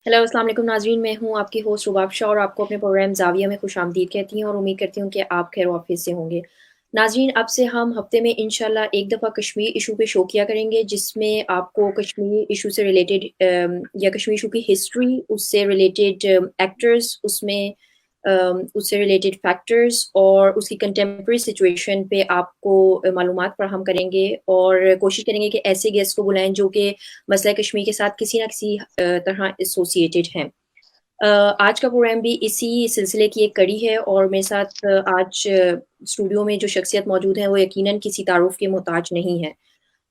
Hello अस्सलाम वालेकुम नाज़रीन, मैं हूँ आपकी होस्ट रुबाब शाह और आपको अपने प्रोग्राम ज़ाविया में खुशामदीद कहती हूँ और उम्मीद करती हूँ कि आप खैर वाफियत से होंगे। नाज़रीन, अब से हम हफ्ते में इंशाल्लाह एक दफ़ा कश्मीर इशू पे शो किया करेंगे, जिसमें आपको कश्मीर इशू से रिलेटेड या कश्मीर इशू की हिस्ट्री, उससे रिलेटेड एक्टर्स, उससे रिलेटेड फैक्टर्स और उसकी कंटेम्प्रेरी सिचुएशन पे आपको मालूमात फराहम करेंगे और कोशिश करेंगे कि ऐसे गेस्ट को बुलाएं जो कि मसला कश्मीर के साथ किसी ना किसी तरह एसोसिएटेड हैं। आज का प्रोग्राम भी इसी सिलसिले की एक कड़ी है और मेरे साथ आज स्टूडियो में जो शख्सियत मौजूद है वो यकीनन किसी तारुफ के मोहताज नहीं है।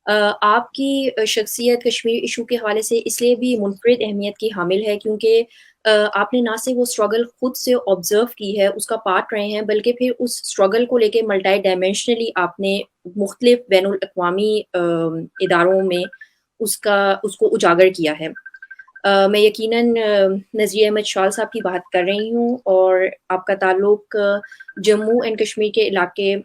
आपकी शख्सियत कश्मीर इशू के हवाले से इसलिए भी मुनफरिद अहमियत की हामिल है क्योंकि आपने ना सिर्फ वो स्ट्रगल खुद से ऑब्जर्व की है, उसका पार्ट रहे हैं, बल्कि फिर उस स्ट्रगल को लेके मल्टी डायमेंशनली आपने मुख्तलिफ बैनुल अक़वामी इदारों में उसको उजागर किया है। मैं यकीनन नज़ीर अहमद शाल साहब की बात कर रही हूँ और आपका ताल्लुक जम्मू एंड कश्मीर के इलाके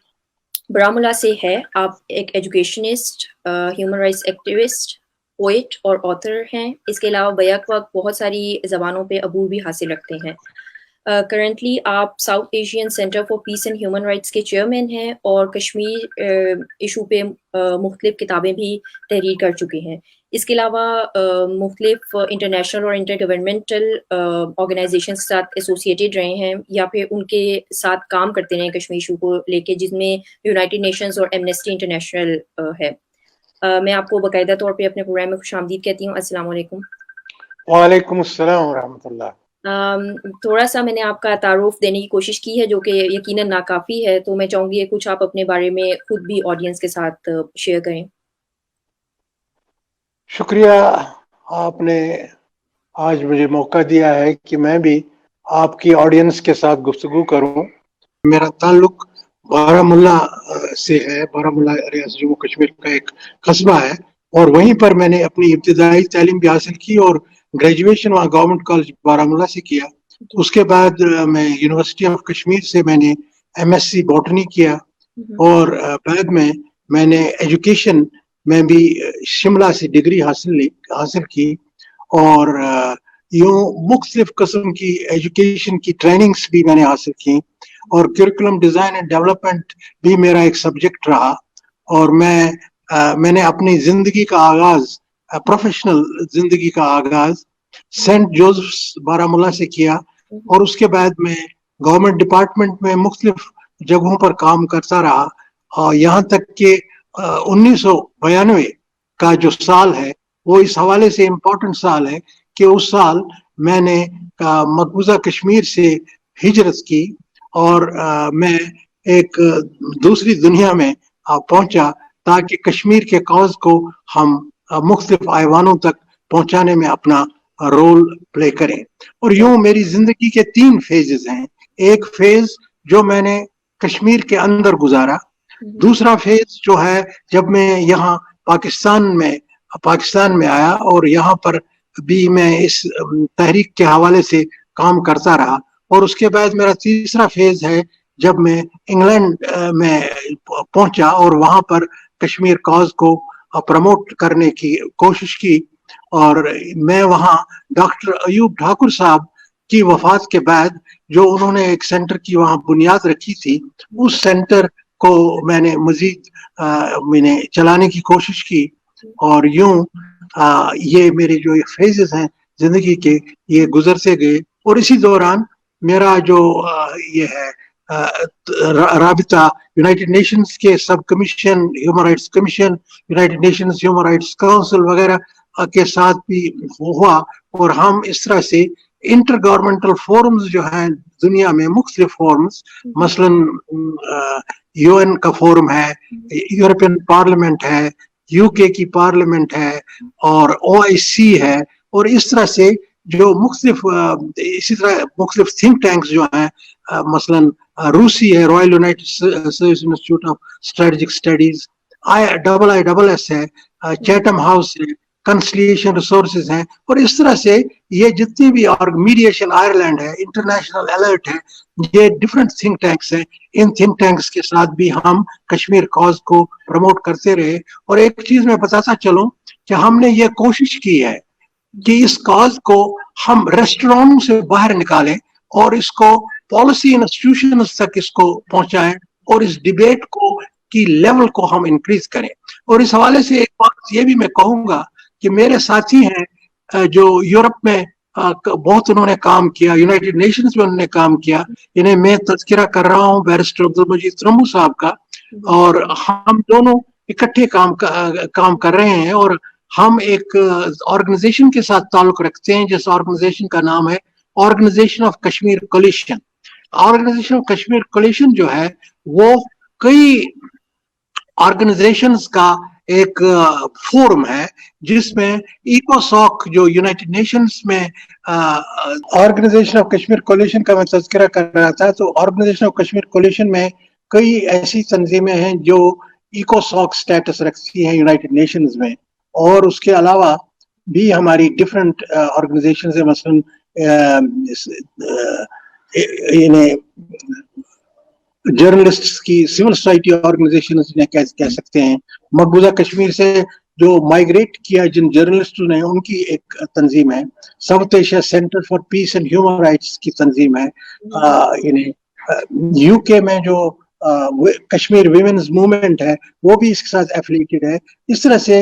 बारामूला से है। आप एक educationist, human rights activist, poet और ऑथर हैं। इसके अलावा बैक वक्त बहुत सारी ज़बानों पे अबूर भी हासिल रखते हैं। करंटली आप south Asian centre for piece and human rights के चेयरमैन हैं और कश्मीर इशू पे मुख्तलिफ किताबें भी तहरीर कर चुके हैं। इसके अलावा मुख्तलिफ इंटरनेशनल और इंटर गवर्नमेंटल ऑर्गेनाइजेशन के साथ एसोसिएटेड रहे हैं या फिर उनके साथ काम करते रहे कश्मीर इशू को लेके, जिसमें यूनाइटेड नेशंस और एमनेस्टी इंटरनेशनल है। मैं आपको बाकायदा तौर पे अपने प्रोग्राम में खुशामदीद कहती हूँ। अस्सलाम वालेकुम। वालेकुम अस्सलाम व रहमतुल्लाह। थोड़ा सा मैंने आपका तारुफ देने की कोशिश की है जो कि यकीनन नाकाफ़ी है, तो मैं चाहूँगी कुछ आप अपने बारे में खुद भी ऑडियंस के साथ शेयर करें। शुक्रिया, आपने आज मुझे मौका दिया है कि मैं भी आपकी ऑडियंस के साथ गुफ्तगू करूं। मेरा ताल्लुक बारामूला से है। बारामूला रियासत जम्मू कश्मीर का एक कस्बा है और वहीं पर मैंने अपनी इब्तिदाई तालीम भी हासिल की और ग्रेजुएशन वहाँ गवर्नमेंट कॉलेज बारामूला से किया। तो उसके बाद मैं यूनिवर्सिटी ऑफ कश्मीर से मैंने एमएससी बॉटनी किया और बाद में मैंने एजुकेशन में भी शिमला से डिग्री हासिल की और यूं मुख्तलिफ किस्म की एजुकेशन की ट्रेनिंग्स भी मैंने हासिल की और करिकुलम डिज़ाइन एंड डेवलपमेंट भी मेरा एक सब्जेक्ट रहा। और मैंने अपनी जिंदगी का आगाज, प्रोफेशनल जिंदगी का आगाज सेंट जोसेफ्स बारामूला से किया और उसके बाद मैं गवर्नमेंट डिपार्टमेंट में मुख्तलिफ जगहों पर काम करता रहा और यहाँ तक कि 1992 का जो साल है वो इस हवाले से इम्पोर्टेंट साल है कि उस साल मैंने मकबूजा कश्मीर से हिजरत की और मैं एक दूसरी दुनिया में पहुंचा ताकि कश्मीर के कॉज को हम मुख्तलिफ आयवानों तक पहुंचाने में अपना रोल प्ले करें। और यूं मेरी जिंदगी के 3 फेजेस हैं। एक फेज जो मैंने कश्मीर के अंदर गुजारा, दूसरा फेज जो है जब मैं यहाँ पाकिस्तान में आया और यहाँ पर भी मैं इस तहरीक के हवाले से काम करता रहा, और उसके बाद मेरा तीसरा फेज है जब मैं इंग्लैंड में पहुंचा और वहां पर कश्मीर कॉज को प्रमोट करने की कोशिश की। और मैं वहां डॉक्टर अयूब ठाकुर साहब की वफात के बाद जो उन्होंने एक सेंटर की वहां बुनियाद रखी थी, उस सेंटर को मैंने मैंने चलाने की कोशिश की। और यूं ये मेरे जो फेजेस हैं जिंदगी के, ये गुजरते गए। और इसी दौरान मेरा जो ये है राबिता यूनाइटेड नेशंस के सब commission, human rights commission, United Nations human rights council वगैरह के साथ भी हुआ और हम इस तरह से इंटर गवर्नमेंटल फोरम्स जो हैं दुनिया में, मुख्तलिफ फोरम्स, मसलन यूएन का फोरम है, यूरोपियन पार्लियामेंट है, यूके की पार्लियामेंट है और ओआईसी है, और इस तरह से जो इसी तरह मुख्तलिफ थिंक टैंक्स जो हैं, मसलन रूसी है, royal United service institute of strategic studies, IISS है, चैटम हाउस है, कंसिलिएशन रिसोर्सेज हैं, और इस तरह से ये जितनी भी, और मीडिएशन आयरलैंड है, इंटरनेशनल अलर्ट है, ये डिफरेंट थिंक टैंक्स हैं। इन थिंक टैंक्स के साथ भी हम कश्मीर कॉज को प्रमोट करते रहे। और एक चीज मैं बताता चलूं कि हमने ये कोशिश की है कि इस कॉज को हम रेस्टोरेंटों से बाहर निकालें और इसको पॉलिसी इंस्टीट्यूशंस तक इसको पहुंचाएं और इस डिबेट को की लेवल को हम इंक्रीज करें। और इस हवाले से एक बात ये भी मैं कहूंगा कि मेरे साथी हैं जो यूरोप में बहुत उन्होंने काम किया, यूनाइटेड नेशंस में उन्होंने काम किया, इन्हें मैं तज़किरा कर रहा हूं बैरिस्टर अब्दुल मजीद त्रम्बू साहब का, और हम दोनों इकट्ठे काम कर रहे हैं और हम एक ऑर्गेनाइजेशन के साथ ताल्लुक रखते हैं जिस ऑर्गेनाइजेशन का नाम है organisation of Kashmir coalition. Organisation of Kashmir coalition जो है वो कई ऑर्गेनाइजेशंस का एक फोरम है जिसमें इकोसॉक जो यूनाइटेड नेशंस में ऑर्गेनाइजेशन ऑफ कश्मीर कोलिशन का मैं तज़किरा कर रहा था, तो ऑर्गेनाइजेशन ऑफ कश्मीर कोलिशन में कई ऐसी तंजीमें हैं जो इकोसॉक स्टेटस रखती हैं यूनाइटेड नेशंस में, और उसके अलावा भी हमारी डिफरेंट ऑर्गेनाइजेशंस है, मसलन इन्हें जर्नलिस्ट्स की सिविल सोसाइटी ऑर्गेनाइजेशन जिन्हें कह सकते हैं, मकबूजा कश्मीर से जो माइग्रेट किया जिन जर्नलिस्टों ने उनकी एक तंजीम है, south Asia centre for piece and human rights की तंजीम है, इन्हें यूके में जो कश्मीर विमेन्स मूवमेंट है वो भी इसके साथ एफिलिएटेड है। इस तरह से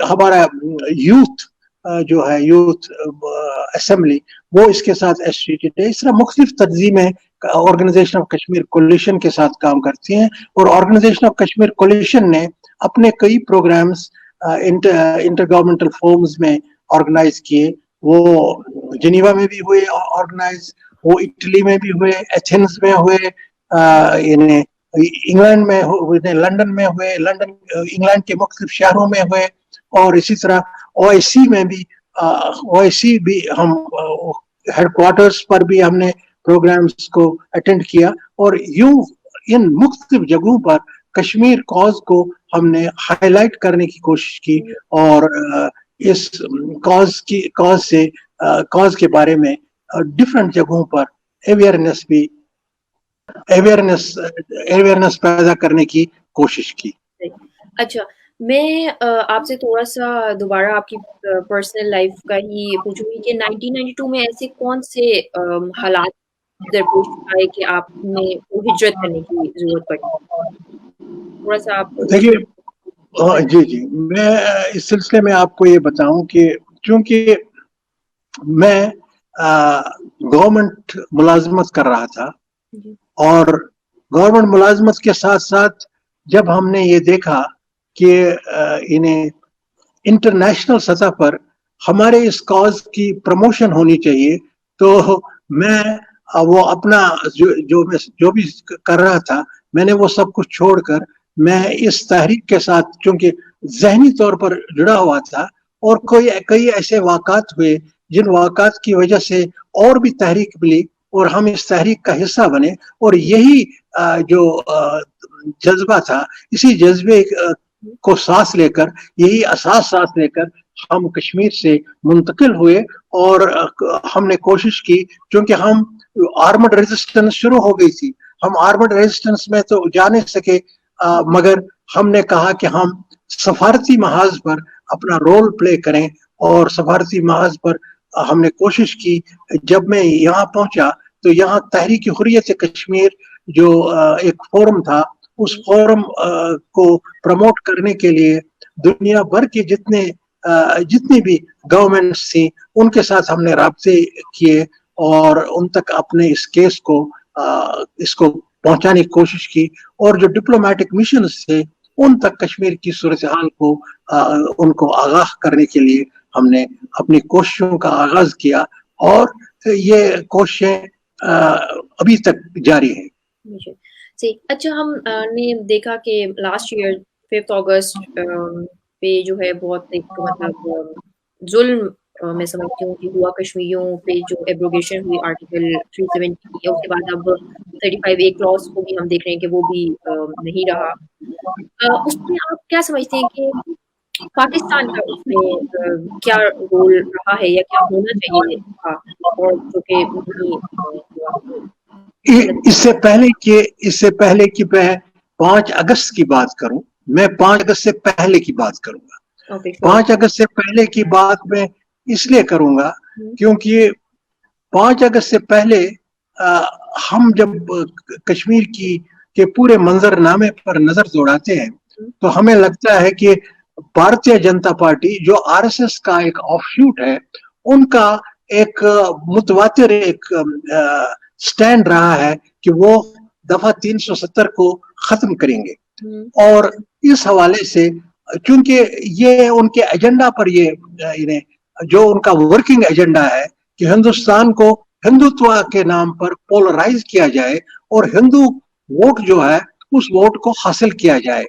हमारा यूथ जो है यूथ असेंबली वो इसके साथ एसोसिएटेड है। इस तरह मुख्तलिफ तंजीमें ऑर्गेनाइजेशन ऑफ कश्मीर कोलिशन के साथ काम करती हैं, और ऑर्गेनाइजेशन ऑफ कश्मीर कोलिशन ने अपने कई प्रोग्राम्स इंटर गवर्नमेंटल फोरम्स में ऑर्गेनाइज किए। वो जिनीवा में भी हुए ऑर्गेनाइज, वो इटली में भी हुए, एथेंस में हुए, इंग्लैंड में हुए, लंदन में हुए, लंदन इंग्लैंड के मुख्तलिफ शहरों में हुए, और इसी तरह ओआईसी में भी ओआईसी भी हम हेडक्वार्टर्स पर भी हमने प्रोग्राम्स को अटेंड किया, और यूं इन मुख्तलिफ जगहों पर कश्मीर कॉज को हमने हाईलाइट करने की कोशिश की, और इस कॉज के बारे में डिफरेंट जगहों पर अवेयरनेस पैदा करने की कोशिश की। अच्छा, मैं आपसे थोड़ा सा दोबारा आपकी पर्सनल लाइफ का ही पूछूंगी कि 1992 में ऐसे कौन से हालात दरपेश आए कि आपने हिजरत करने की जरूरत पड़ी? थोड़ा सा आप देखिए, जी मैं इस सिलसिले में आपको ये बताऊं कि चूंकि मैं गवर्नमेंट मुलाजमत कर रहा था, और गवर्नमेंट मुलाजमत के साथ साथ जब हमने ये देखा कि इन्हें इंटरनेशनल सतह पर हमारे इस कॉज की प्रमोशन होनी चाहिए, तो मैं वो अपना जो भी कर रहा था, मैंने वो सब कुछ छोड़कर मैं इस तहरीक के साथ, चूंकि ज़हनी तौर पर जुड़ा हुआ था, और कई ऐसे वाक़ात हुए जिन वाक़ात की वजह से और भी तहरीक मिली और हम इस तहरीक का हिस्सा बने, और यही जो जज्बा था, इसी जज्बे को सांस लेकर, यही अहसास सांस लेकर हम कश्मीर से मुंतकिल हुए, और हमने कोशिश की, क्योंकि हम आर्मड रेजिस्टेंस शुरू हो गई थी, हम आर्मड रेजिस्टेंस में तो जा नहीं सके, मगर हमने कहा कि हम सफारती महाज पर अपना रोल प्ले करें, और सफारती महाज पर हमने कोशिश की। जब मैं यहाँ पहुंचा तो यहाँ तहरीक हुर्रियत कश्मीर जो एक फोरम था, उस फोरम को प्रमोट करने के लिए दुनिया भर के जितनी भी गवर्नमेंट्स थी उनके साथ हमने राब्ते किए, और उन तक अपने इस केस को इसको पहुंचाने की कोशिश की, और जो डिप्लोमेटिक मिशन थे उन तक कश्मीर की सूरत हाल को उनको आगाह करने के लिए हमने अपनी कोशिशों का आगाज किया, और ये कोशिशें अभी तक जारी है। अच्छा, हम ने देखा कि लास्ट ईयर 5 अगस्त पे जो है बहुत एक मतलब जुल्म मैं समझती हूँ कि हुआ कश्मीरियों पे, जो एब्रोगेशन हुई आर्टिकल 370 की, उसके बाद अब 35A क्लॉज को भी हम देख रहे हैं कि वो भी नहीं रहा। उसमें आप क्या समझते हैं कि पाकिस्तान का उसमें क्या रोल रहा है या क्या होना चाहिए था, और जो कि इससे पहले कि मैं 5 अगस्त की बात करूं, मैं 5 अगस्त से पहले की बात करूंगा। 5 अगस्त से पहले की बात मैं इसलिए करूंगा क्योंकि 5 अगस्त से पहले हम जब कश्मीर की के पूरे मंजरनामे पर नजर दौड़ाते हैं तो हमें लगता है कि भारतीय जनता पार्टी जो आरएसएस का एक ऑफशूट है, उनका एक मुतवातिर एक स्टैंड रहा है कि वो दफा 370 को खत्म करेंगे। और इस हवाले से क्योंकि ये उनके एजेंडा पर ये जो उनका वर्किंग एजेंडा है कि हिंदुस्तान को हिंदुत्व के नाम पर पोलराइज किया जाए और हिंदू वोट जो है उस वोट को हासिल किया जाए,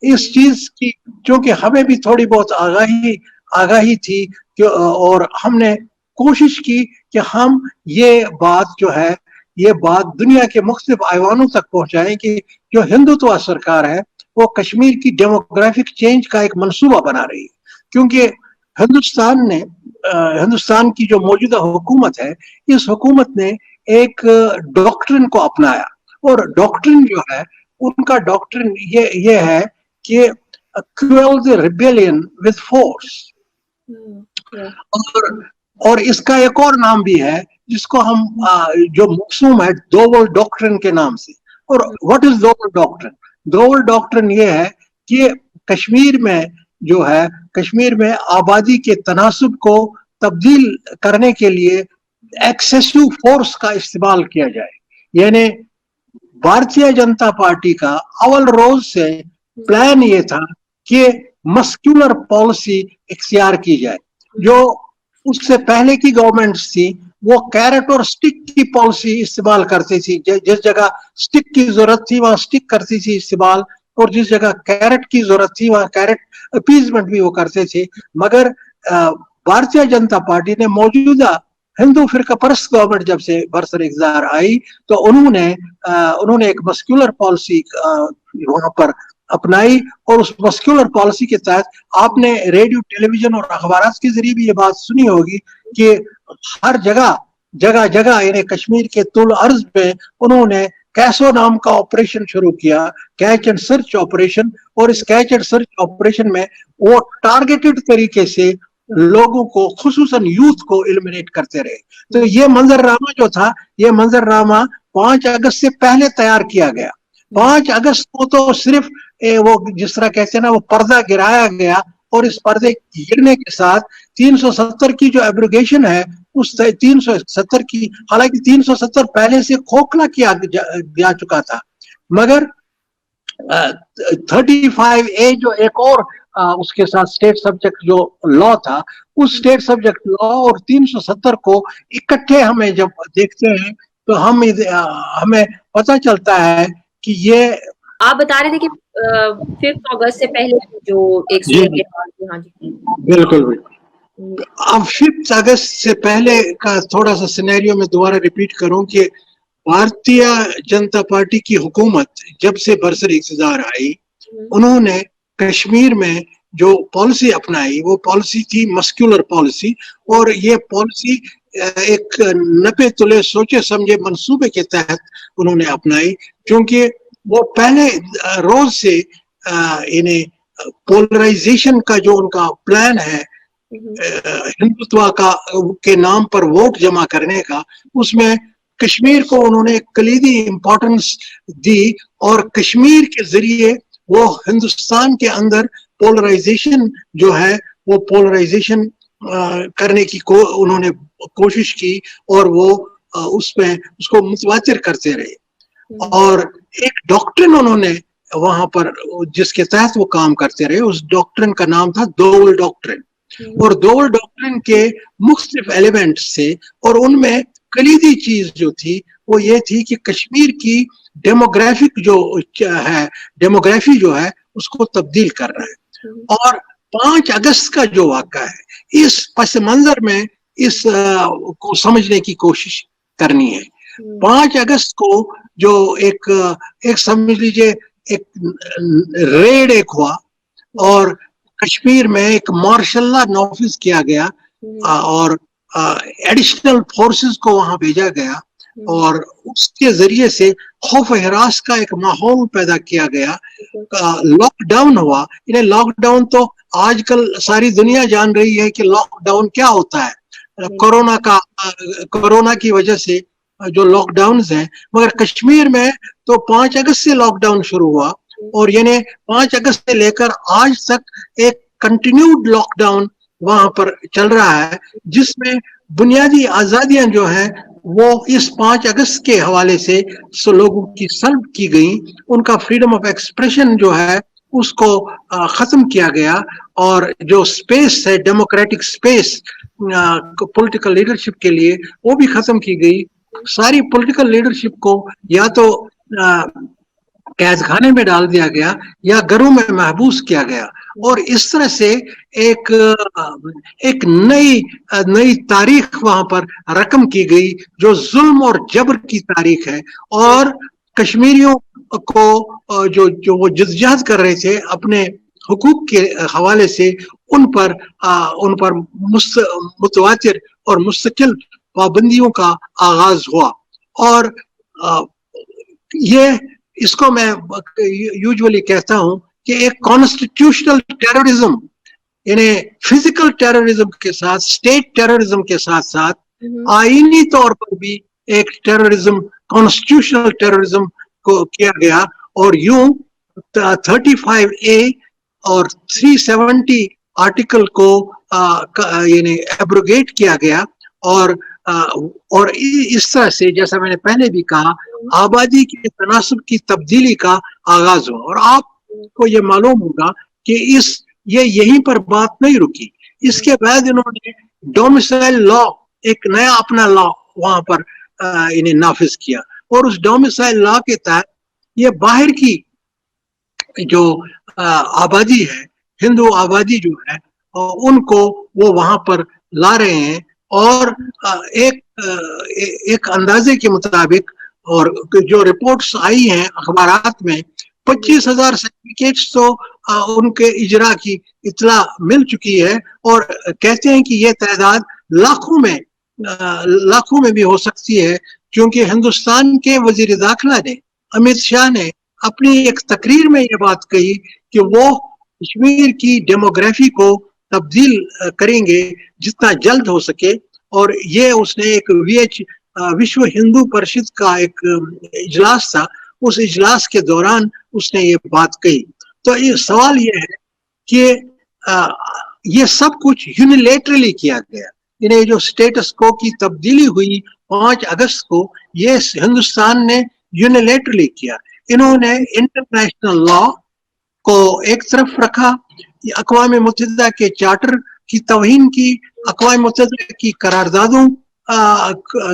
इस चीज की क्योंकि हमें भी थोड़ी बहुत आगाही थी और हमने कोशिश की कि हम ये बात जो है ये बात दुनिया के मुख्तलिफ ऐवानों तक पहुंचाएं कि जो हिंदुत्व सरकार है वो कश्मीर की डेमोग्राफिक चेंज का एक मंसूबा बना रही है। क्योंकि हिंदुस्तान की जो मौजूदा हुकूमत है, इस हुकूमत ने एक डॉक्ट्रिन को अपनाया और डॉक्ट्रिन जो है उनका डॉक्ट्रिन ये है कि quail the rebellion with force. और इसका एक और नाम भी है जिसको हम जो मौसूम है दोवल डॉक्ट्रिन के नाम से। और what is Doval doctrine? Doval doctrine ये है कि कश्मीर में जो है कश्मीर में आबादी के तनासुब को तब्दील करने के लिए एक्सेसिव फोर्स का इस्तेमाल किया जाए। यानी भारतीय जनता पार्टी का अव्वल रोज से प्लान ये था कि मस्कुलर पॉलिसी इख्तियार की जाए। जो उससे पहले की गवर्नमेंट्स थी वो कैरेट और स्टिक की पॉलिसी इस्तेमाल करती थी, जिस जगह स्टिक की जरूरत थी वहां स्टिक करती थी इस्तेमाल, और जिस जगह कैरेट की जरूरत थी वहां कैरेट अपीजमेंट भी वो करते थे। मगर भारतीय जनता पार्टी ने मौजूदा हिंदू फिरका परस्त गवर्नमेंट जब से बरसर इख्तियार आई तो उन्होंने एक मस्कुलर पॉलिसी वहां पर अपनाई और उस मस्कुलर पॉलिसी के तहत आपने रेडियो टेलीविजन और अखबार के जरिए भी ये बात सुनी होगी कि हर जगह यानी कश्मीर के तुल अर्ज पे उन्होंने कैसो नाम का ऑपरेशन शुरू किया, कैच एंड सर्च ऑपरेशन। और इस कैच एंड सर्च ऑपरेशन में वो टारगेटेड तरीके से लोगों को खुसूसन यूथ को एलिमिनेट करते रहे। तो ये मंजरनामा जो था ये मंजरनामा 5 अगस्त से पहले तैयार किया गया। 5 अगस्त को तो सिर्फ वो जिस तरह कहते हैं ना वो पर्दा गिराया गया और इस पर्दे गिरने के साथ 370 की जो एब्रोगेशन है उस 370 की, हालांकि 370 पहले से खोखला किया जा चुका था, मगर 35A जो एक और उसके साथ स्टेट सब्जेक्ट जो लॉ था उस स्टेट सब्जेक्ट लॉ और 370 को इकट्ठे हमें जब देखते हैं तो हमें पता चलता है कि ये आप बता रहे थे कि 5 अगस्त से पहले जो एक हाँ जी बिल्कुल। अब 5 अगस्त से पहले का थोड़ा सा सिनेरियो में दोबारा रिपीट करूं कि भारतीय जनता पार्टी की हुकूमत जब से बरसर इख्तियार आई उन्होंने कश्मीर में जो पॉलिसी अपनाई वो पॉलिसी थी मस्कुलर पॉलिसी, और ये पॉलिसी एक नपे तुले सोचे समझे मंसूबे के तहत उन्होंने अपनाई। क्योंकि वो पहले रोज से इन्हें पोलराइजेशन का जो उनका प्लान है हिंदुत्व का के नाम पर वोट जमा करने का, उसमें कश्मीर को उन्होंने कलीदी इंपॉर्टेंस दी और कश्मीर के जरिए वो हिंदुस्तान के अंदर पोलराइजेशन जो है वो पोलराइजेशन करने की उन्होंने कोशिश की और वो उसमें उसको मुतवातिर करते रहे। और एक डॉक्ट्रिन उन्होंने वहां पर जिसके तहत वो काम करते रहे, उस डॉक्ट्रिन का नाम था दोवल डॉक्ट्रिन। और दोवल डॉक्ट्रिन के मुख्तलिफ एलिमेंट्स थे और उनमें कलीदी चीज जो थी वो ये थी कि कश्मीर की डेमोग्राफिक डेमोग्राफी जो है उसको तब्दील करना है। और 5 अगस्त का जो वाक़ा है इस पस मंजर में इस को समझने की कोशिश करनी है। 5 अगस्त को जो एक समझ लीजिए एक रेड एक हुआ और कश्मीर में एक मार्शल लॉ नाफिज किया गया और एडिशनल फोर्सेस को वहां भेजा गया और उसके जरिए से खौफ हिरास का एक माहौल पैदा किया गया। लॉकडाउन हुआ। इन्हें लॉकडाउन तो आजकल सारी दुनिया जान रही है कि लॉकडाउन क्या होता है। कोरोना की वजह से जो लॉकडाउन हैं, मगर कश्मीर में तो 5 अगस्त से लॉकडाउन शुरू हुआ और यानी 5 अगस्त से लेकर आज तक एक कंटिन्यूड लॉकडाउन वहां पर चल रहा है, जिसमें बुनियादी आजादियां जो है वो इस 5 अगस्त के हवाले से लोगों की सल्ब की गई, उनका फ्रीडम ऑफ एक्सप्रेशन जो है उसको खत्म किया गया और जो स्पेस है डेमोक्रेटिक स्पेस पॉलिटिकल लीडरशिप के लिए वो भी खत्म की गई। सारी पॉलिटिकल लीडरशिप को या तो कैद खाने में डाल दिया गया या घरों में महबूस किया गया और इस तरह से एक नई तारीख वहां पर रकम की गई जो जुल्म और जबर की तारीख है। और कश्मीरियों को जो वो जिद्दजहद कर रहे थे अपने हुकूक के हवाले से उन पर मुतवातिर और मुस्तकिल पाबंदियों का आगाज हुआ और ये इसको मैं यूजुअली कहता हूं कि एक कॉन्स्टिट्यूशनल टेररिज्म यानी फिजिकल टेररिज्म के साथ स्टेट टेररिज्म के साथ साथ आईनी तौर पर भी एक टेररिज्म कॉन्स्टिट्यूशनल टेररिज्म को किया गया और यूं 35A और 370 आर्टिकल को यानी एब्रोगेट किया गया और इस तरह से जैसा मैंने पहले भी कहा आबादी के तनासब की तब्दीली का आगाज हुआ। और आपको ये मालूम होगा कि ये यहीं पर बात नहीं रुकी, इसके बाद इन्होंने डोमिसाइल लॉ एक नया अपना लॉ वहां पर इन्हें नाफिज किया और उस डोमिसाइल लॉ के तहत ये बाहर की जो आबादी है हिंदू आबादी जो है उनको वो वहां पर ला रहे हैं और एक अंदाजे के मुताबिक और जो रिपोर्ट्स आई हैं अखबारात में 25,000 सर्टिफिकेट्स तो उनके इजरा की इतला मिल चुकी है और कहते हैं कि ये तादाद लाखों में भी हो सकती है, क्योंकि हिंदुस्तान के वजीर दाखिला ने अमित शाह ने अपनी एक तकरीर में ये बात कही कि वो कश्मीर की डेमोग्राफी को तब्दील करेंगे जितना जल्द हो सके। और ये उसने एक विश्व हिंदू परिषद का एक इजलास था, उस इजलास के दौरान उसने ये बात कही। तो ये सवाल ये है कि ये सब कुछ यूनिलेटरली किया गया, इन्हें जो स्टेटस को की तब्दीली हुई 5 अगस्त को ये हिंदुस्तान ने यूनिलेटरली किया। इन्होंने इंटरनेशनल लॉ को एक तरफ रखा, अक़वाम मुत्तहिदा के चार्टर की तौहीन की, अक़वाम मुत्तहिदा की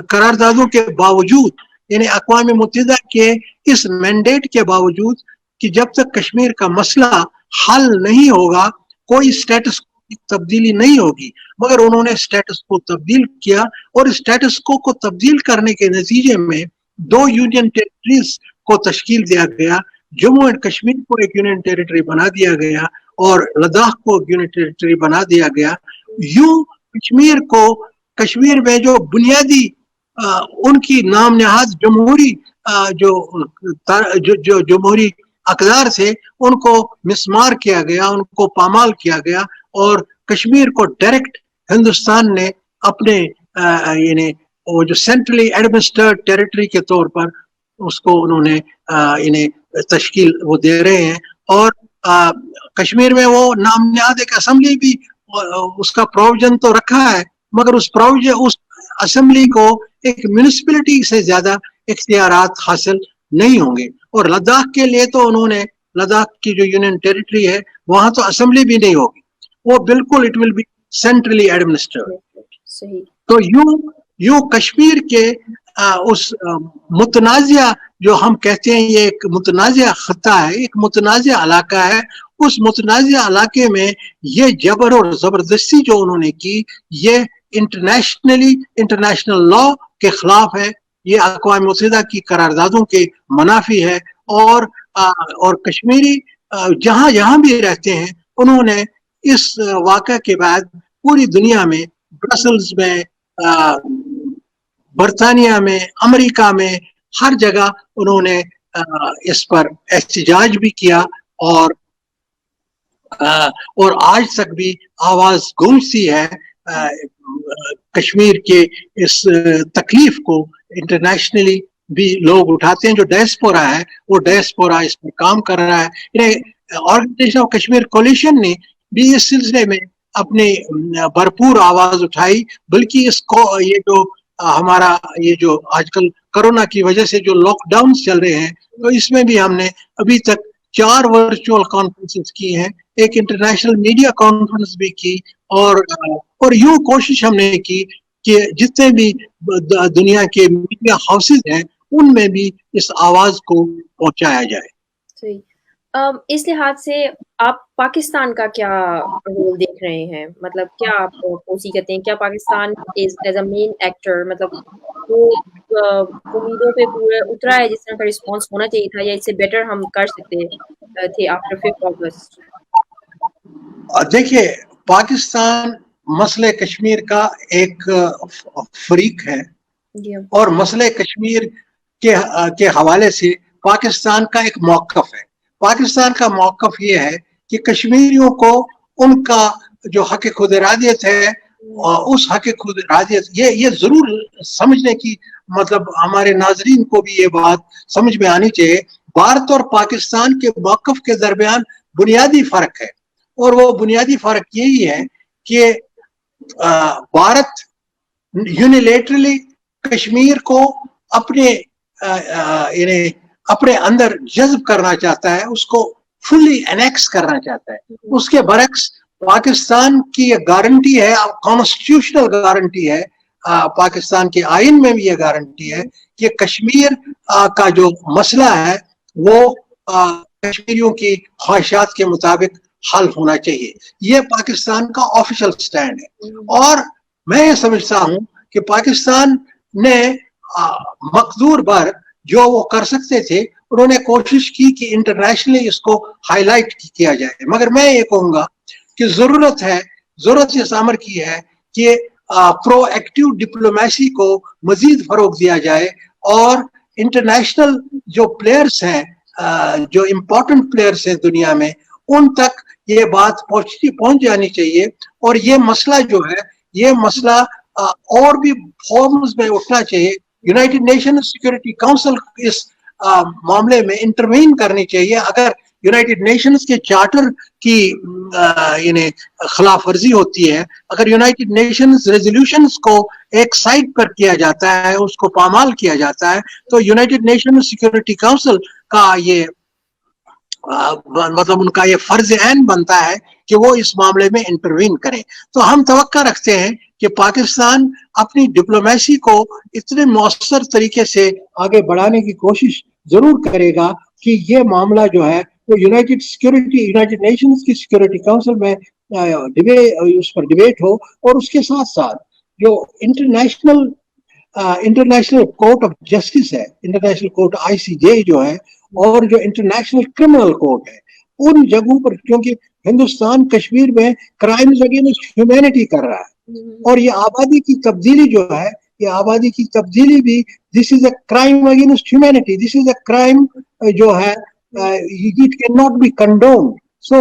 करारदादों के बावजूद यानी अक़वाम मुत्तहिदा के इस मैंडेट के बावजूद कि जब तक कश्मीर का मसला हल नहीं होगा कोई स्टेटस को तब्दीली नहीं होगी, मगर उन्होंने स्टेटस को तब्दील किया और स्टेटस को तब्दील करने के नतीजे में 2 यूनियन टेरिटरीज को तश्कील दिया गया। जम्मू एंड कश्मीर को एक यूनियन टेरिटरी बना दिया गया और लद्दाख को यूनियन टेरिटरी बना दिया गया। यूं कश्मीर में जो बुनियादी उनकी नाम नहाद जमहूरी जो जमहूरी अक़दार थे उनको मिसमार किया गया, उनको पामाल किया गया और कश्मीर को डायरेक्ट हिंदुस्तान ने अपने यानी वो जो सेंट्रली एडमिनिस्ट्रेटेड टेरिटरी के तौर पर उसको उन्होंने इन्हें तश्कील वो दे रहे हैं। और कश्मीर में वो नाम नहाद एक असेंबली भी उसका प्रोविजन तो रखा है, मगर उस असेंबली को एक म्यूनिसिपैलिटी से ज्यादा इख्तियारात हासिल नहीं होंगे। और लद्दाख के लिए तो उन्होंने लद्दाख की जो यूनियन टेरिटरी है वहां तो असेंबली भी नहीं होगी, वो बिल्कुल it will be centrally administrated. तो यूं कश्मीर के उस मुतनाज़िया जो हम कहते हैं ये एक मुतनाज़िया खत्ता है, एक मुतनाज़िया इलाका है, उस मुतनाज़िया इलाके में ये जबर और जबरदस्ती जो उन्होंने की ये इंटरनेशनल लॉ के खिलाफ है, ये अक़वाम मुत्तहिदा की करारदादों के मुनाफी है। और कश्मीरी जहां भी रहते हैं उन्होंने इस वाक़े के बाद पूरी दुनिया में ब्रसल्स में बरतानिया में अमेरिका में हर जगह उन्होंने इस पर एहतजाज भी किया और आज तक भी आवाज गूंजती है کشمیر کے اس تکلیف کو انٹرنیشنلی بھی لوگ اٹھاتے ہیں. جو ڈائسپورا ہے وہ ڈائسپورا اس پر کام کر رہا ہے. آرگنائزیشن آف کشمیر کولیشن نے بھی اس سلسلے میں اپنی بھرپور آواز اٹھائی, بلکہ اس کو یہ جو ہمارا یہ جو آج کل کرونا کی وجہ سے جو لاک ڈاؤن چل رہے ہیں, تو اس میں بھی ہم نے ابھی تک 4 ورچوئل کانفرنسز کی ہیں, ایک انٹرنیشنل میڈیا کانفرنس بھی کی, اور یوں کوشش ہم نے کی کہ جتنے بھی دنیا کے میڈیا ہاؤسز ہیں ان میں بھی اس آواز کو پہنچایا جائے. صحیح. اس لحاظ سے آپ پاکستان کا کیا رول دیکھ رہے ہیں, مطلب کیا آپ کوشش کرتے ہیں, کیا Pakistan as a main actor مطلب وہ امیدوں پہ پورا اترا ہے جس طرح کا رسپانس ہونا چاہیے تھا, یا اس سے بیٹر ہم کر سکتے تھے آفٹر 5 اگست؟ دیکھیے, پاکستان مسئلہ کشمیر کا ایک فریق ہے, اور مسئلہ کشمیر کے حوالے سے پاکستان کا ایک موقف ہے. پاکستان کا موقف یہ ہے کہ کشمیریوں کو ان کا جو حق خود ارادیت ہے, اس حق خود ارادیت یہ ضرور سمجھنے کی, مطلب ہمارے ناظرین کو بھی یہ بات سمجھ میں آنی چاہیے, بھارت اور پاکستان کے موقف کے درمیان بنیادی فرق ہے, اور وہ بنیادی فرق یہی ہے کہ بھارت یونیلیٹرلی کشمیر کو اپنے اندر جذب کرنا چاہتا ہے, اس کو فلی انیکس کرنا چاہتا ہے. اس کے برعکس پاکستان کی یہ گارنٹی ہے, کانسٹیٹیوشنل گارنٹی ہے, پاکستان کے آئین میں بھی یہ گارنٹی ہے کہ کشمیر کا جو مسئلہ ہے وہ کشمیریوں کی خواہشات کے مطابق حل ہونا چاہیے. یہ پاکستان کا آفیشل سٹینڈ ہے, اور میں یہ سمجھتا ہوں کہ پاکستان نے مقدور بھر جو وہ کر سکتے تھے انہوں نے کوشش کی کہ انٹرنیشنلی اس کو ہائی لائٹ کیا جائے. مگر میں یہ کہوں گا کہ ضرورت اس امر کی ہے کہ پرو ایکٹیو ڈپلومیسی کو مزید فروغ دیا جائے, اور انٹرنیشنل جو پلیئرز ہیں, جو امپورٹنٹ پلیئرز ہیں دنیا میں, ان تک یہ بات پہنچ جانی چاہیے. اور یہ مسئلہ جو ہے, یہ مسئلہ اور بھی فورمز میں اٹھنا چاہیے. یونائٹڈ نیشن سیکورٹی کونسل اس معاملے میں انٹروین کرنی چاہیے. اگر یونائٹڈ نیشنز کے چارٹر کی خلاف ورزی ہوتی ہے, اگر یونائٹڈ نیشنز ریزولوشنز کو ایک سائڈ پر کیا جاتا ہے, اس کو پامال کیا جاتا ہے, تو یونائٹڈ نیشن سیکورٹی کونسل کا یہ مطلب ان کا یہ فرض عین بنتا ہے کہ وہ اس معاملے میں انٹروین کریں. تو ہم توقع رکھتے ہیں کہ پاکستان اپنی ڈپلومیسی کو اتنے مؤثر طریقے سے آگے بڑھانے کی کوشش ضرور کرے گا کہ یہ معاملہ جو ہے وہ یونائٹڈ نیشنز کی سیکورٹی کونسل میں اس پر ڈیبیٹ ہو, اور اس کے ساتھ ساتھ جو انٹرنیشنل کورٹ آف جسٹس ہے, انٹرنیشنل کورٹ ICJ جو ہے, اور جو انٹرنیشنل کرمنل کورٹ ہے, ان جگہوں پر, کیونکہ ہندوستان کشمیر میں کرائمز اگینسٹ ہیومینٹی کر رہا ہے, اور یہ آبادی کی تبدیلی جو ہے, یہ آبادی کی تبدیلی بھی this is a crime against humanity, this is a crime جو ہے it cannot be condoned, so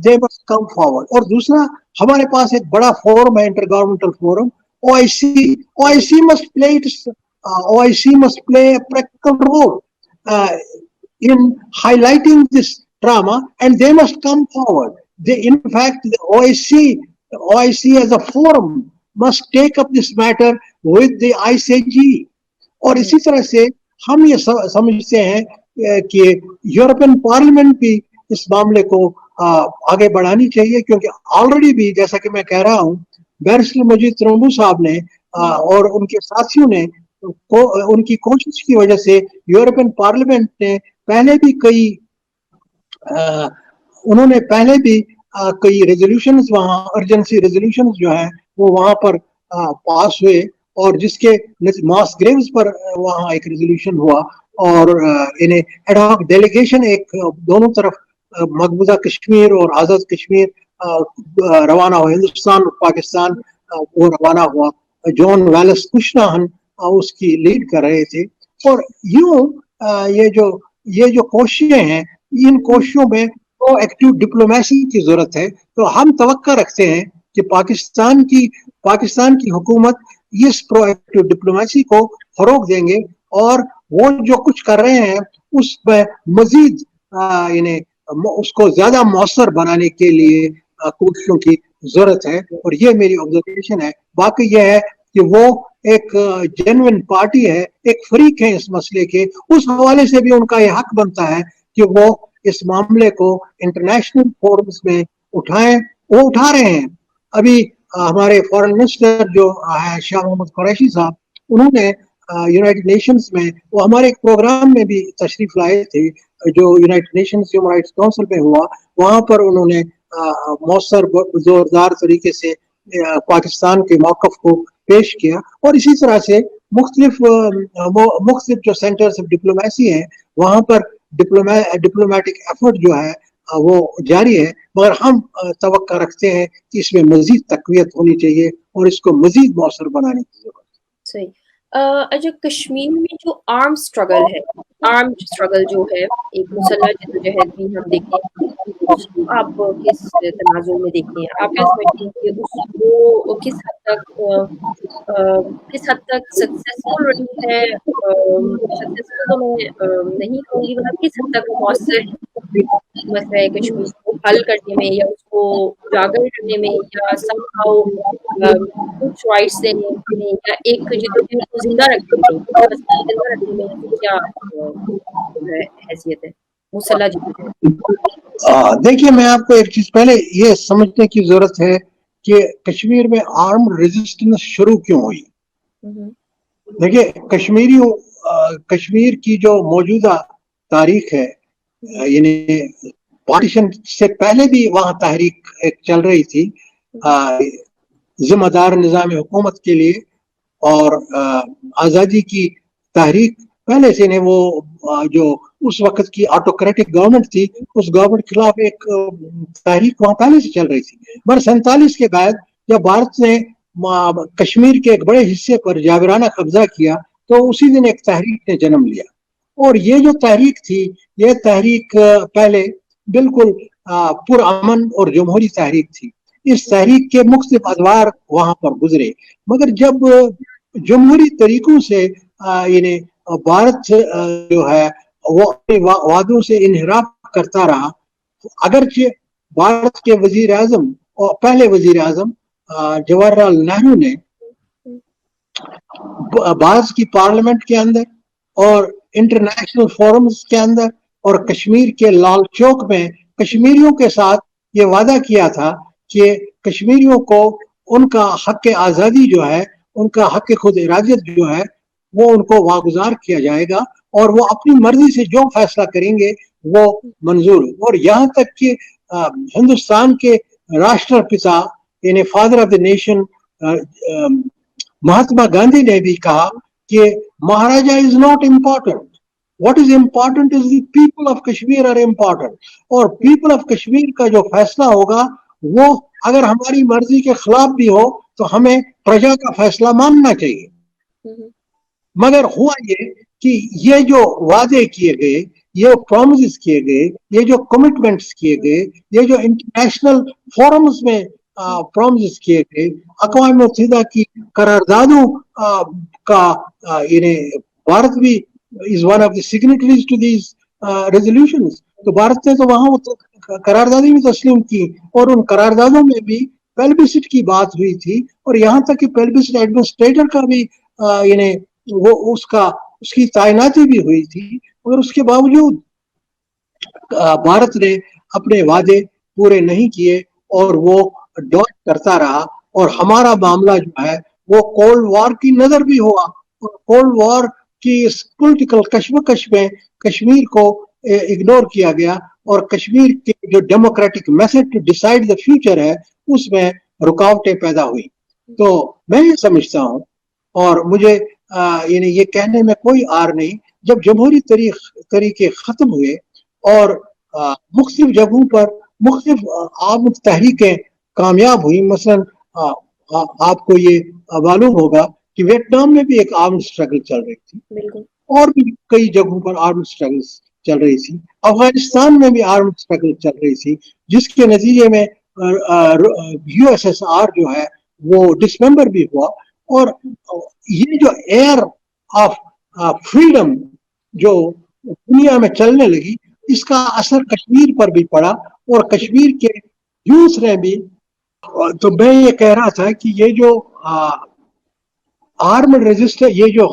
they must come forward. اور دوسرا ہمارے پاس ایک بڑا فورم ہے, intergovernmental forum OIC must play a practical role in highlighting this drama, and they must come forward. In fact, the OIC as a forum must take up this matter with the ICJ. اور اسی طرح سے ہم یہ سمجھتے ہیں کہ European parliament بھی اس معاملے کو آگے بڑھانی چاہیے, کیونکہ آلریڈی بھی جیسا کہ میں کہہ رہا ہوں, بیرسٹر مجید ترنبو صاحب نے اور ان کے ساتھیوں نے ان کی کوشش کی وجہ سے یورپین پارلیمنٹ نے پہلے بھی کئی ریزولوشنز وہاں ارجنسی ریزولوشنز جو ہیں وہ وہاں پر پاس ہوئے, اور جس کے ماس گریوز پر وہاں ایک ریزولوشن ہوا, اور انہیں ایڈ ہاک ڈیلیگیشن ایک دونوں طرف مقبوضہ کشمیر اور آزاد کشمیر روانہ ہوا, ہندوستان اور پاکستان وہ روانہ ہوا. جان ویلس کشناہن اس کی لیڈ کر رہے تھے. اور یوں یہ جو کوششیں ہیں, ان کوششوں میں ایکٹیو ڈپلومیسی کی ضرورت ہے. تو ہم توقع رکھتے ہیں کہ پاکستان کی حکومت اس پرو ایکٹیو ڈپلومیسی کو فروغ دیں گے اور وہ جو کچھ کر رہے ہیں اس پہ مزید یعنی اس کو زیادہ مؤثر بنانے کے لیے کوششوں کی ضرورت ہے. اور یہ میری آبزرویشن ہے. باقی یہ ہے کہ وہ ایک جینوئن پارٹی ہے, ایک فریق ہے اس مسئلے کے. اس حوالے سے بھی ان کا یہ حق بنتا ہے کہ وہ اس معاملے کو انٹرنیشنل فورمز میں اٹھائیں. وہ اٹھا رہے ہیں. ابھی ہمارے فارن منسٹر جو ہے شاہ محمود قریشی صاحب, انہوں نے یونائٹڈ نیشنز میں وہ ہمارے ایک پروگرام میں بھی تشریف لائے تھے جو United nations human rights council میں ہوا. وہاں پر انہوں نے مؤثر زوردار طریقے سے پاکستان کے موقف کو پیش کیا. اور اسی طرح سے مختلف جو سینٹرز آف ڈپلومیسی ہیں وہاں پر ڈپلومیٹک ایفرٹ جو ہے وہ جاری ہے. مگر ہم توقع رکھتے ہیں کہ اس میں مزید تقویت ہونی چاہیے اور اس کو مزید مؤثر بنانے کی ضرورت ہے. صحیح. اچھا, کشمیر میں جو آرم اسٹرگل جو ہے, ایک مسلح جدوجہد بھی ہم دیکھتے ہیں, اس کو آپ کس تناظر میں دیکھتے ہیں؟ آپ کیا سمجھتے ہیں کہ اس کو کس حد تک سکسیسفل رہی ہے؟ سکسیسفل تو میں نہیں کہوں گی, مطلب کس حد تک مؤثر مسئلہ کشمیر کو حل کرنے میں یا اس کو اجاگر کرنے میں یا سم ہاؤ کچھ رائٹس دینے میں یا ایک جدوجہد کو زندہ رکھنے میں کیا حیثیت ہے مسلح جدوجہد؟ دیکھیے, میں آپ کو ایک چیز پہلے یہ سمجھنے کی ضرورت ہے کہ کشمیر میں آرمڈ ریزسٹنس شروع کیوں ہوئی. دیکھیے, کشمیر کی جو موجودہ تاریخ ہے, یعنی پارٹیشن سے پہلے بھی وہاں تحریک ایک چل رہی تھی ذمہ دار نظام حکومت کے لیے, اور آزادی کی تحریک پہلے سے نے وہ جو اس وقت کی آٹوکریٹک گورنمنٹ تھی اس گورنمنٹ کے خلاف ایک تحریک وہاں پہلے سے چل رہی تھی. مگر 47 کے بعد جب بھارت نے کشمیر کے ایک بڑے حصے پر جابرانہ قبضہ کیا تو اسی دن ایک تحریک نے جنم لیا. اور یہ جو تحریک تھی یہ تحریک پہلے بالکل پرامن اور جمہوری تحریک تھی. اس تحریک کے مختلف ادوار وہاں پر گزرے, مگر جب جمہوری طریقوں سے یعنی بھارت جو ہے وہ اپنے وعدوں سے انحراف کرتا رہا. اگرچہ بھارت کے وزیر اعظم اور پہلے وزیر اعظم جواہر لال نہرو نے بھارت کی پارلیمنٹ کے اندر اور انٹرنیشنل فورمز کے اندر اور کشمیر کے لال چوک میں کشمیریوں کے ساتھ یہ وعدہ کیا تھا کہ کشمیریوں کو ان کا حق آزادی جو ہے, ان کا حق خود ارادیت جو ہے وہ ان کو واگزار کیا جائے گا اور وہ اپنی مرضی سے جو فیصلہ کریں گے وہ منظور. اور یہاں تک کہ ہندوستان کے راشٹر پتا یعنی father of the nation Mahatma Gandhi نے بھی کہا کہ Maharaja is not important, what is important is the people of Kashmir are important. اور پیپل آف کشمیر کا جو فیصلہ ہوگا وہ اگر ہماری مرضی کے خلاف بھی ہو تو ہمیں پرجا کا فیصلہ ماننا چاہیے. مگر ہوا یہ کہ یہ جو وعدے کیے گئے, یہ پرومسز کیے گئے, یہ جو کمٹمنٹس کیے گئے, یہ جو انٹرنیشنل فورمز میں پرومسز کیے گئے, اقوام متحدہ کی قراردادوں کا یعنی بھارت بھی is one of the signatories to these resolutions. تو بھارت نے تو وہاں قراردادیں بھی تسلیم کی اور ان قراردادوں میں بھی پیلبسٹ کی بات ہوئی تھی اور یہاں تک کہ پیلبسٹ ایڈمنسٹریٹر کا بھی یعنی وہ اس کی تعیناتی بھی ہوئی تھی. اور اس کے باوجود بھارت نے اپنے وعدے پورے نہیں کیے اور وہ ڈاٹ کرتا رہا. اور ہمارا معاملہ جو ہے وہ کولڈ وار کی نظر بھی ہوا, اور کولڈ وار کی اس پولیٹیکل کشمکش میں کشمیر کو اگنور کیا گیا اور کشمیر کے جو democratic method to decide the future ہے اس میں رکاوٹیں پیدا ہوئی. تو میں یہ سمجھتا ہوں اور مجھے یعنی یہ کہنے میں کوئی آر نہیں, جب جمہوری طریقے ختم ہوئے اور مختلف جگہوں پر مختلف عام تحریکیں کامیاب ہوئی, مثلا آپ کو یہ معلوم ہوگا کہ ویتنام میں بھی ایک آرمڈ اسٹرگل چل رہی تھی اور بھی کئی جگہوں پر آرمڈ اسٹرگل چل رہی تھی. افغانستان میں بھی آرمڈ اسٹرگل چل رہی تھی جس کے نتیجے میں USSR जो है वो डिसमेंबर भी हुआ, और ये जो एयर ऑफ फ्रीडम जो दुनिया में चलने लगी, इसका असर कश्मीर पर भी पड़ा, और कश्मीर के यूथ ने भी। तो मैं ये कह रहा था कि ये जो आर्म्ड रेजिस्टर, ये जो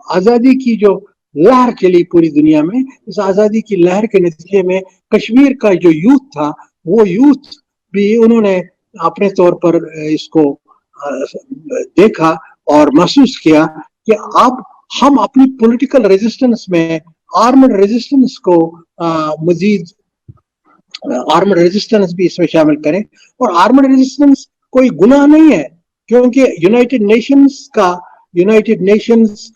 आजादी की जो लहर चली पूरी दुनिया में, इस आजादी की लहर के नतीजे में कश्मीर का जो यूथ था, वो यूथ भी उन्होंने अपने तौर पर इसको देखा और महसूस किया कि अब हम अपनी पॉलिटिकल रेजिस्टेंस में आर्म्ड रेजिस्टेंस को मजीद आर्म्ड रेजिस्टेंस भी इसमें शामिल करें। और आर्म्ड रेजिस्टेंस कोई गुनाह नहीं है, क्योंकि यूनाइटेड नेशंस